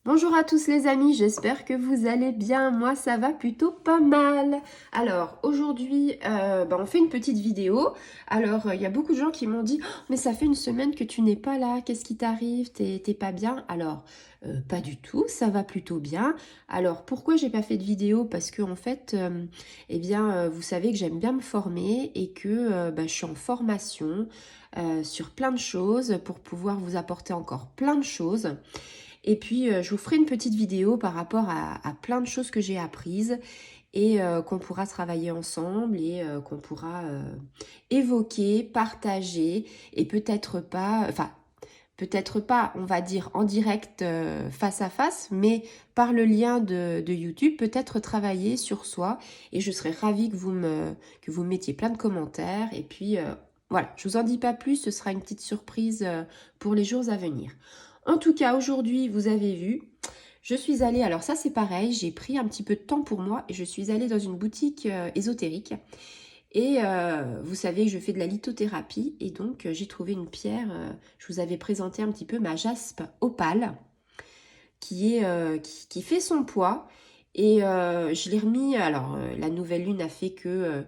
Bonjour à tous les amis, j'espère que vous allez bien. Moi, ça va plutôt pas mal. Alors, aujourd'hui, on fait une petite vidéo. Alors, il y a beaucoup de gens qui m'ont dit «Oh, mais ça fait une semaine que tu n'es pas là. Qu'est-ce qui t'arrive? T'es pas bien?» Alors, pas du tout, ça va plutôt bien. Alors, pourquoi j'ai pas fait de vidéo? Parce que, en fait, vous savez que j'aime bien me former et que je suis en formation sur plein de choses pour pouvoir vous apporter encore plein de choses. Et puis, je vous ferai une petite vidéo par rapport à plein de choses que j'ai apprises et qu'on pourra travailler ensemble et qu'on pourra évoquer, partager et peut-être pas, on va dire en direct face à face, mais par le lien de YouTube, peut-être travailler sur soi. Et je serais ravie que vous mettiez plein de commentaires. Et puis, voilà, je vous en dis pas plus, ce sera une petite surprise pour les jours à venir. En tout cas, aujourd'hui, vous avez vu, je suis allée, alors ça c'est pareil, j'ai pris un petit peu de temps pour moi et je suis allée dans une boutique ésotérique. Et vous savez que je fais de la lithothérapie et donc j'ai trouvé une pierre, je vous avais présenté un petit peu ma jaspe opale qui fait son poids et je l'ai remis, alors la nouvelle lune a fait que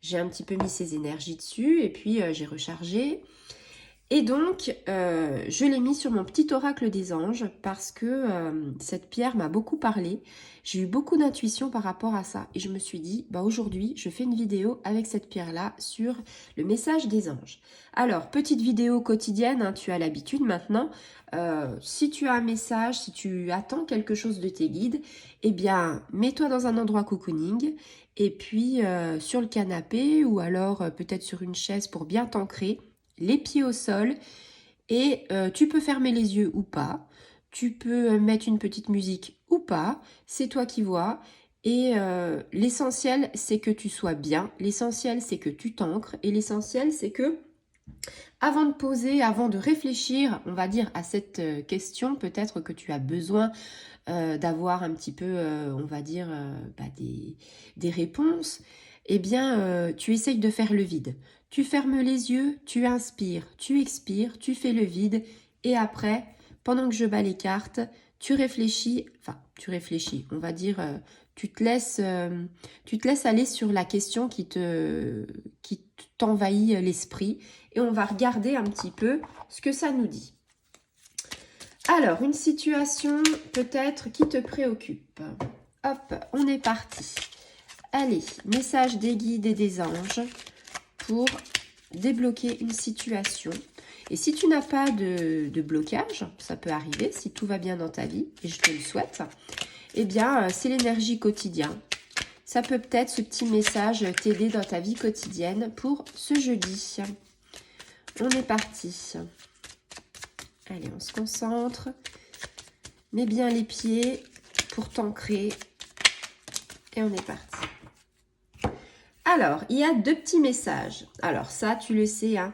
j'ai un petit peu mis ses énergies dessus et puis j'ai rechargé. Et donc, je l'ai mis sur mon petit oracle des anges parce que cette pierre m'a beaucoup parlé. J'ai eu beaucoup d'intuition par rapport à ça. Et je me suis dit, bah aujourd'hui, je fais une vidéo avec cette pierre-là sur le message des anges. Alors, petite vidéo quotidienne, hein, tu as l'habitude maintenant. Si tu as un message, si tu attends quelque chose de tes guides, eh bien, mets-toi dans un endroit cocooning et puis sur le canapé ou alors peut-être sur une chaise pour bien t'ancrer, les pieds au sol et tu peux fermer les yeux ou pas, tu peux mettre une petite musique ou pas, c'est toi qui vois. Et l'essentiel c'est que tu sois bien, l'essentiel c'est que tu t'ancres et l'essentiel c'est que avant de poser, avant de réfléchir, on va dire à cette question, peut-être que tu as besoin d'avoir un petit peu, on va dire, des réponses, eh bien, tu essayes de faire le vide. Tu fermes les yeux, tu inspires, tu expires, tu fais le vide, et après, pendant que je bats les cartes, tu réfléchis, on va dire, tu te laisses aller sur la question qui t'envahit l'esprit, et on va regarder un petit peu ce que ça nous dit. Alors, une situation peut-être qui te préoccupe. Hop, on est parti. Allez, message des guides et des anges pour débloquer une situation. Et si tu n'as pas de blocage, ça peut arriver si tout va bien dans ta vie, et je te le souhaite, eh bien, c'est l'énergie quotidienne. Ça peut peut-être, ce petit message, t'aider dans ta vie quotidienne pour ce jeudi. On est parti. Allez, on se concentre. Mets bien les pieds pour t'ancrer. Et on est parti. Alors, il y a deux petits messages. Alors ça, tu le sais, hein.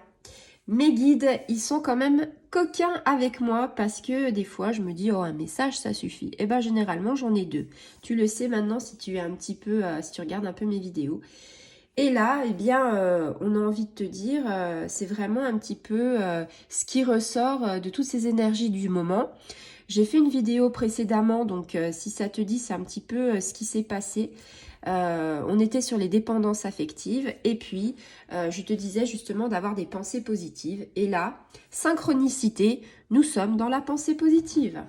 Mes guides, ils sont quand même coquins avec moi parce que des fois, je me dis, oh, un message, ça suffit. Et bien, généralement, j'en ai deux. Tu le sais maintenant si tu es un petit peu, si tu regardes un peu mes vidéos. Et là, eh bien, on a envie de te dire, c'est vraiment un petit peu ce qui ressort de toutes ces énergies du moment. J'ai fait une vidéo précédemment, donc si ça te dit, c'est un petit peu ce qui s'est passé. On était sur les dépendances affectives et puis je te disais justement d'avoir des pensées positives. Et là, synchronicité, nous sommes dans la pensée positive.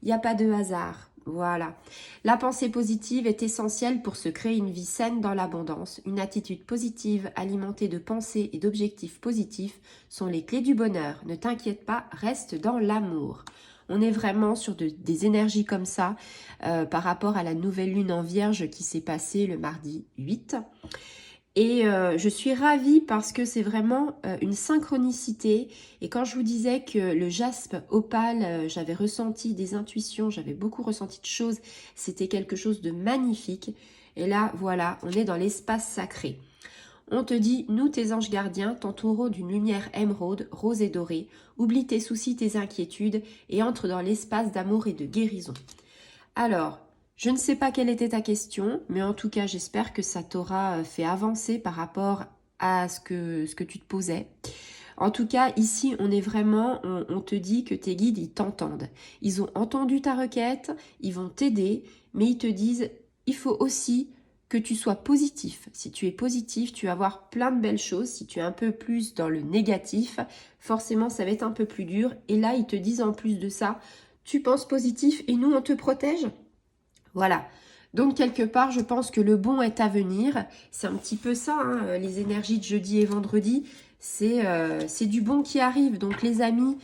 Il n'y a pas de hasard. Voilà. La pensée positive est essentielle pour se créer une vie saine dans l'abondance. Une attitude positive alimentée de pensées et d'objectifs positifs sont les clés du bonheur. Ne t'inquiète pas, reste dans l'amour. On est vraiment sur des énergies comme ça par rapport à la nouvelle lune en Vierge qui s'est passée le mardi 8. Et je suis ravie parce que c'est vraiment une synchronicité. Et quand je vous disais que le jaspe opale, j'avais ressenti des intuitions, j'avais beaucoup ressenti de choses, c'était quelque chose de magnifique. Et là, voilà, on est dans l'espace sacré. On te dit, nous tes anges gardiens t'entourons d'une lumière émeraude, rose et dorée. Oublie tes soucis, tes inquiétudes et entre dans l'espace d'amour et de guérison. Alors, je ne sais pas quelle était ta question, mais en tout cas, j'espère que ça t'aura fait avancer par rapport à ce que tu te posais. En tout cas, ici, on est vraiment, on te dit que tes guides, ils t'entendent. Ils ont entendu ta requête, ils vont t'aider, mais ils te disent, il faut aussi que tu sois positif. Si tu es positif, tu vas voir plein de belles choses. Si tu es un peu plus dans le négatif, forcément, ça va être un peu plus dur. Et là, ils te disent en plus de ça, tu penses positif et nous, on te protège. Voilà. Donc, quelque part, je pense que le bon est à venir. C'est un petit peu ça, hein, les énergies de jeudi et vendredi. C'est du bon qui arrive. Donc, les amis,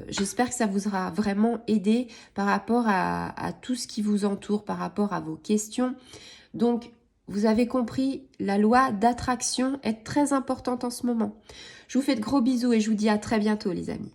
j'espère que ça vous aura vraiment aidé par rapport à tout ce qui vous entoure, par rapport à vos questions. Donc, vous avez compris, la loi d'attraction est très importante en ce moment. Je vous fais de gros bisous et je vous dis à très bientôt, les amis.